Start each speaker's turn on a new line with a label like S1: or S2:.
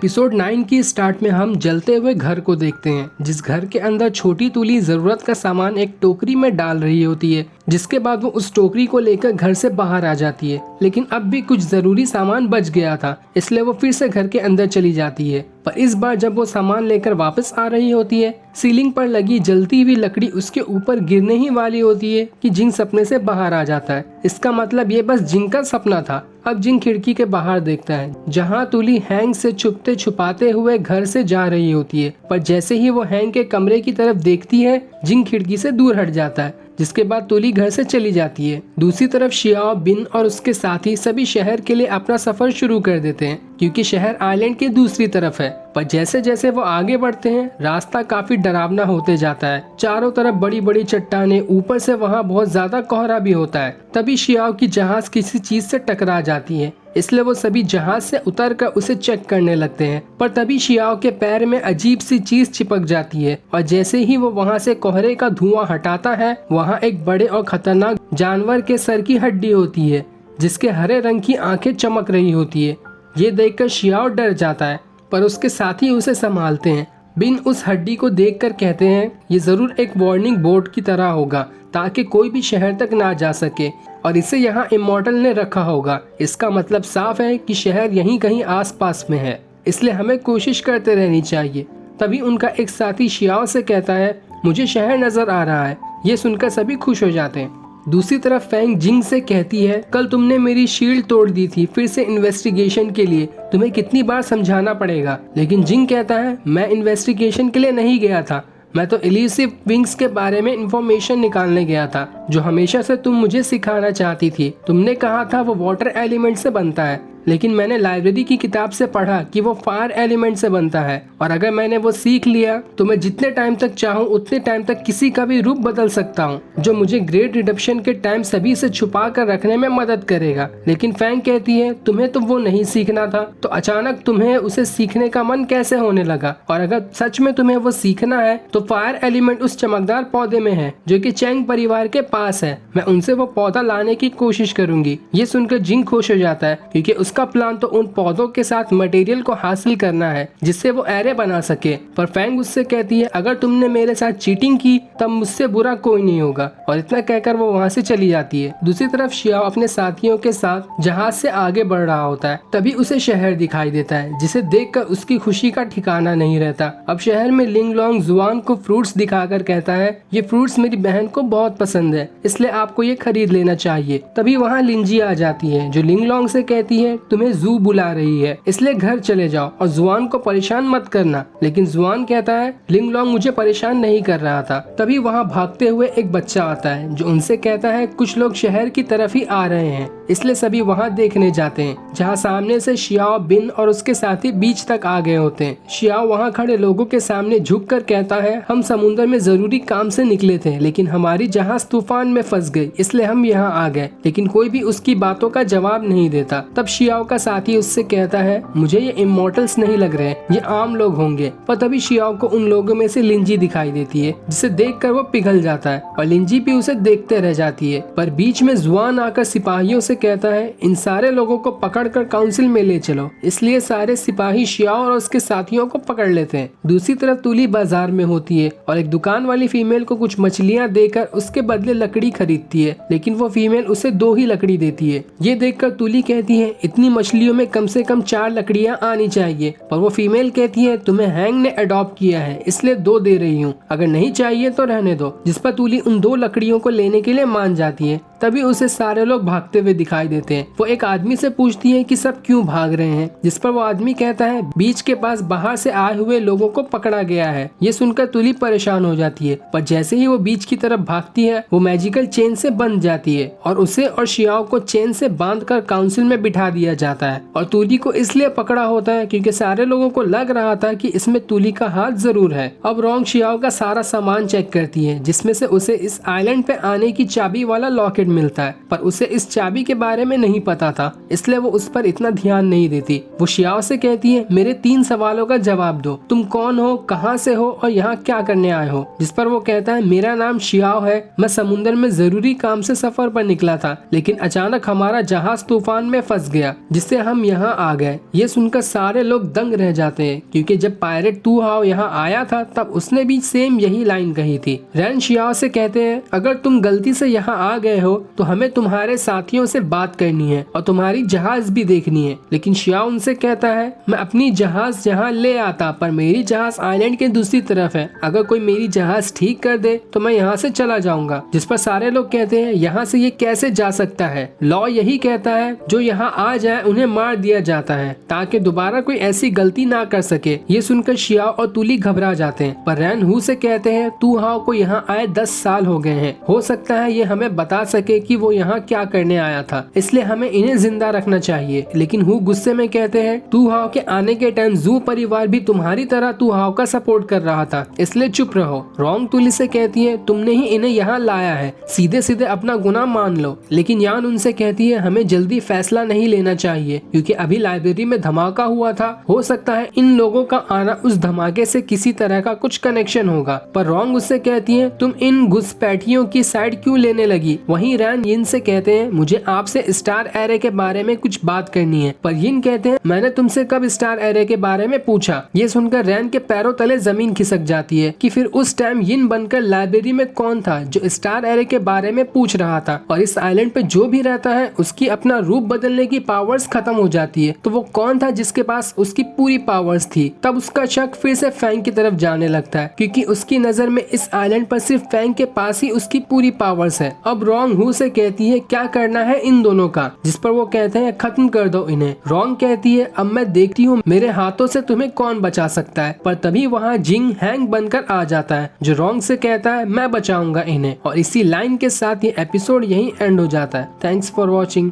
S1: Episode 9 की start में हम जलते हुए घर को देखते हैं, जिस घर के अंदर छोटी तुली जरूरत का सामान एक टोकरी में डाल रही होती है। जिसके बाद वो उस टोकरी को लेकर घर से बाहर आ जाती है, लेकिन अब भी कुछ जरूरी सामान बच गया था, इसलिए वो फिर से घर के अंदर चली जाती है। पर इस बार जब वो सामान लेकर वापस आ रही होती है, सीलिंग पर लगी जलती हुई लकड़ी उसके ऊपर गिरने ही वाली होती है कि जिंग सपने से बाहर आ जाता है। इसका मतलब ये बस जिंग का सपना था। अब जिंग खिड़की के बाहर देखता है, जहाँ तुली हैंग से छुपते छुपाते हुए घर से जा रही होती है। पर जैसे ही वो हैंग के कमरे की तरफ देखती है, जिंग खिड़की से दूर हट जाता है, जिसके बाद तुली घर से चली जाती है। दूसरी तरफ शियाओ, बिन और उसके साथी सभी शहर के लिए अपना सफर शुरू कर देते हैं, क्योंकि शहर आइलैंड की दूसरी तरफ है। पर जैसे जैसे वो आगे बढ़ते हैं, रास्ता काफी डरावना होते जाता है। चारों तरफ बड़ी बड़ी चट्टानें, ऊपर से वहाँ बहुत ज्यादा कोहरा भी होता है। तभी शियाओ की जहाज किसी चीज से टकरा जाती है, इसलिए वो सभी जहाज से उतरकर उसे चेक करने लगते हैं। पर तभी शियाओ के पैर में अजीब सी चीज चिपक जाती है, और जैसे ही वो वहाँ से कोहरे का धुआं हटाता है, वहाँ एक बड़े और खतरनाक जानवर के सर की हड्डी होती है, जिसके हरे रंग की आंखें चमक रही होती है। ये देखकर शियाओ डर जाता है, पर उसके साथी उसे संभालते हैं। बिन उस हड्डी को देखकर कहते हैं, ये जरूर एक वार्निंग बोर्ड की तरह होगा, ताकि कोई भी शहर तक ना जा सके, और इसे यहाँ इमॉर्टल ने रखा होगा। इसका मतलब साफ है कि शहर यहीं कहीं आसपास में है, इसलिए हमें कोशिश करते रहनी चाहिए। तभी उनका एक साथी शियाओ से कहता है, मुझे शहर नजर आ रहा है। ये सुनकर सभी खुश हो जाते हैं। दूसरी तरफ फैंग जिंग से कहती है, कल तुमने मेरी शील्ड तोड़ दी थी फिर से इन्वेस्टिगेशन के लिए, तुम्हें कितनी बार समझाना पड़ेगा। लेकिन जिंग कहता है, मैं इन्वेस्टिगेशन के लिए नहीं गया था, मैं तो इल्यूसिव विंग्स के बारे में इंफॉर्मेशन निकालने गया था, जो हमेशा से तुम मुझे सिखाना चाहती थी। तुमने कहा था वो वाटर एलिमेंट से बनता है, लेकिन मैंने लाइब्रेरी की किताब से पढ़ा कि वो फायर एलिमेंट से बनता है, और अगर मैंने वो सीख लिया तो मैं जितने टाइम तक चाहूँ उतने टाइम तक किसी का भी रूप बदल सकता हूँ, जो मुझे ग्रेट रिडम्पशन के टाइम सभी से छुपा कर रखने में मदद करेगा। लेकिन फैंग कहती है, तुम्हें तो वो नहीं सीखना था, तो अचानक तुम्हें उसे सीखने का मन कैसे होने लगा? और अगर सच में तुम्हें वो सीखना है तो फायर एलिमेंट उस चमकदार पौधे में है, जो कि चैंग परिवार के पास है। मैं उनसे वो पौधा लाने की कोशिश करूंगी। ये सुनकर जिंग खुश हो जाता है, क्योंकि उसका प्लान तो उन पौधों के साथ मटेरियल को हासिल करना है, जिससे वो एरे बना सके। पर फैंग उससे कहती है, अगर तुमने मेरे साथ चीटिंग की तब मुझसे बुरा कोई नहीं होगा, और इतना कहकर वो वहाँ से चली जाती है। दूसरी तरफ शियाओ अपने साथियों के साथ जहाज से आगे बढ़ रहा होता है। तभी उसे शहर दिखाई देता है, जिसे देखकर उसकी खुशी का ठिकाना नहीं रहता। अब शहर में लिंगलोंग जुआन को फ्रूट्स दिखाकर कहता है, ये फ्रूट्स मेरी बहन को बहुत पसंद है, इसलिए आपको ये खरीद लेना चाहिए। तभी वहाँ लिंजी आ जाती है, जो लिंगलोंग से कहती है, तुम्हें जू बुला रही है, इसलिए घर चले जाओ और जुआन को परेशान मत करना। लेकिन जुआन कहता है, लिंगलोंग मुझे परेशान नहीं कर रहा था। तभी वहाँ भागते हुए एक बच्चा आता है, जो उनसे कहता है, कुछ लोग शहर की तरफ ही आ रहे हैं, इसलिए सभी वहाँ देखने जाते हैं। जहाँ सामने से शियाओ, बिन और उसके साथी बीच तक आ गए होते हैं। शियाओ वहाँ खड़े लोगों के सामने झुककर कहता है, हम समुद्र में जरूरी काम से निकले थे, लेकिन हमारी जहाज तूफान में फंस गई, इसलिए हम यहाँ आ गए। लेकिन कोई भी उसकी बातों का जवाब नहीं देता। तब शियाओ का साथी उससे कहता है, मुझे ये इमॉर्टल्स नहीं लग रहे, ये आम लोग होंगे। पर तभी शियाओ को उन लोगों में से लिंजी दिखाई देती है, जिसे देखकर वो पिघल जाता है, और लिंजी भी उसे देखते रह जाती है। पर बीच में जुआन आकर सिपाहियों से कहता है, इन सारे लोगों को पकड़कर काउंसिल में ले चलो। इसलिए सारे सिपाही शियाओ और उसके साथियों को पकड़ लेते हैं। दूसरी तरफ तुली बाजार में होती है, और एक दुकान वाली फीमेल को कुछ मछलियाँ देकर उसके बदले लकड़ी खरीदती है, लेकिन वो फीमेल उसे 2 ही लकड़ी देती है। ये देखकर तुली कहती है, इतनी मछलियों में कम से कम 4 लकड़ियाँ आनी चाहिए। पर वो फीमेल कहती है, तुम्हें हैंग ने अडॉप्ट किया है, इसलिए 2 दे रही हूँ, अगर नहीं चाहिए तो रहने दो। जिस पर तुली उन 2 लकड़ियों को लेने के लिए मान जाती है। तभी उसे सारे लोग भागते हुए दिखाई देते हैं। वो एक आदमी से पूछती है कि सब क्यों भाग रहे हैं, जिस पर वो आदमी कहता है, बीच के पास बाहर से आए हुए लोगों को पकड़ा गया है। ये सुनकर तुली परेशान हो जाती है, पर जैसे ही वो बीच की तरफ भागती है, वो मैजिकल चेन से बंध जाती है, और उसे और शियाओ को चेन से बांधकर काउंसिल में बिठा दिया जाता है। और तुली को इसलिए पकड़ा होता है क्योंकि सारे लोगों को लग रहा था कि इसमें तुली का हाथ जरूर है। अब रोंग शियाओ का सारा सामान चेक करती है, जिसमें से उसे इस आइलैंड पे आने की चाबी वाला लॉकेट मिलता है, पर उसे इस चाबी के बारे में नहीं पता था, इसलिए वो उस पर इतना ध्यान नहीं देती। वो शियाओ से कहती है, मेरे 3 सवालों का जवाब दो, तुम कौन हो, कहाँ से हो और यहाँ क्या करने आए हो। जिस पर वो कहता है, मेरा नाम शियाओ है, मैं समुद्र में जरूरी काम से सफर पर निकला था, लेकिन अचानक हमारा जहाज तूफान में फंस गया, जिससे हम यहाँ आ गए। ये सुनकर सारे लोग दंग रह जाते हैं, क्योंकि जब पायरेट तू हाओ यहाँ आया था तब उसने भी सेम यही लाइन कही थी। रैन शियाओ से कहते हैं, अगर तुम गलती से यहाँ आ गए हो तो हमें तुम्हारे साथियों से बात करनी है और तुम्हारी जहाज भी देखनी है। लेकिन शियाओ उनसे कहता है, मैं अपनी जहाज यहाँ ले आता, पर मेरी जहाज आइलैंड के दूसरी तरफ है, अगर कोई मेरी जहाज ठीक कर दे तो मैं यहाँ से चला जाऊंगा। जिस पर सारे लोग कहते हैं, यहाँ से ये कैसे जा सकता है। लॉ यही कहता है, जो यहाँ आ जाए उन्हें मार दिया जाता है, ताकि दोबारा कोई ऐसी गलती ना कर सके। ये सुनकर शियाओ और तुली घबरा जाते हैं, पर रैन हु से कहते हैं, तू हाओ को यहाँ आए 10 साल हो गए हैं, हो सकता है ये हमें बता सके कि वो यहाँ क्या करने आया था, इसलिए हमें इन्हें जिंदा रखना चाहिए। लेकिन हु गुस्से में कहते हैं, तू हाओ के आने के टाइम जू परिवार भी तुम्हारी तरह तू हाओ का सपोर्ट कर रहा था, इसलिए चुप रहो। रोंग तुली से कहती है, तुमने ही इन्हें यहाँ लाया है, सीधे सीधे अपना गुनाह मान लो। लेकिन यान उनसे कहती है, हमें जल्दी फैसला नहीं लेना चाहिए, क्योंकि अभी लाइब्रेरी में धमाका हुआ था, हो सकता है इन लोगों का आना उस धमाके से किसी तरह का कुछ कनेक्शन होगा। पर रोंग उससे कहती है, तुम इन घुसपैठियों की साइड क्यों लेने लगी। वहीं रैन यिन से कहते हैं, मुझे आपसे स्टार एरे के बारे में कुछ बात करनी है। पर यिन कहते हैं, मैंने तुमसे कब स्टार एरे के बारे में पूछा। ये सुनकर रैन के पैरों तले जमीन खिसक जाती है कि फिर उस टाइम यिन बनकर लाइब्रेरी में कौन था जो स्टार एरे के बारे में पूछ रहा था, और इस आइलैंड पे जो भी रहता है उसकी अपना रूप बदलने की पावर्स खत्म हो जाती है, तो वो कौन था जिसके पास उसकी पूरी पावर्स थी। तब उसका शक फिर से फैंग की तरफ जाने लगता है, क्योंकि उसकी नजर में इस आइलैंड पर सिर्फ फैंग के पास ही उसकी पूरी पावर्स है। अब रोंग हु से कहती है, क्या करना है इन दोनों का। जिस पर वो कहते हैं, खत्म कर दो इन्हें। रोंग कहती है, अब मैं देखती हूँ मेरे हाथों से तुम्हें कौन बचा सकता है। पर तभी वहाँ जिंग हैंग बनकर आ जाता है, जो रोंग से कहता है, मैं बचाऊंगा इन्हें। और इसी लाइन के साथ ये एपिसोड यहीं एंड हो जाता है। Thanks for watching.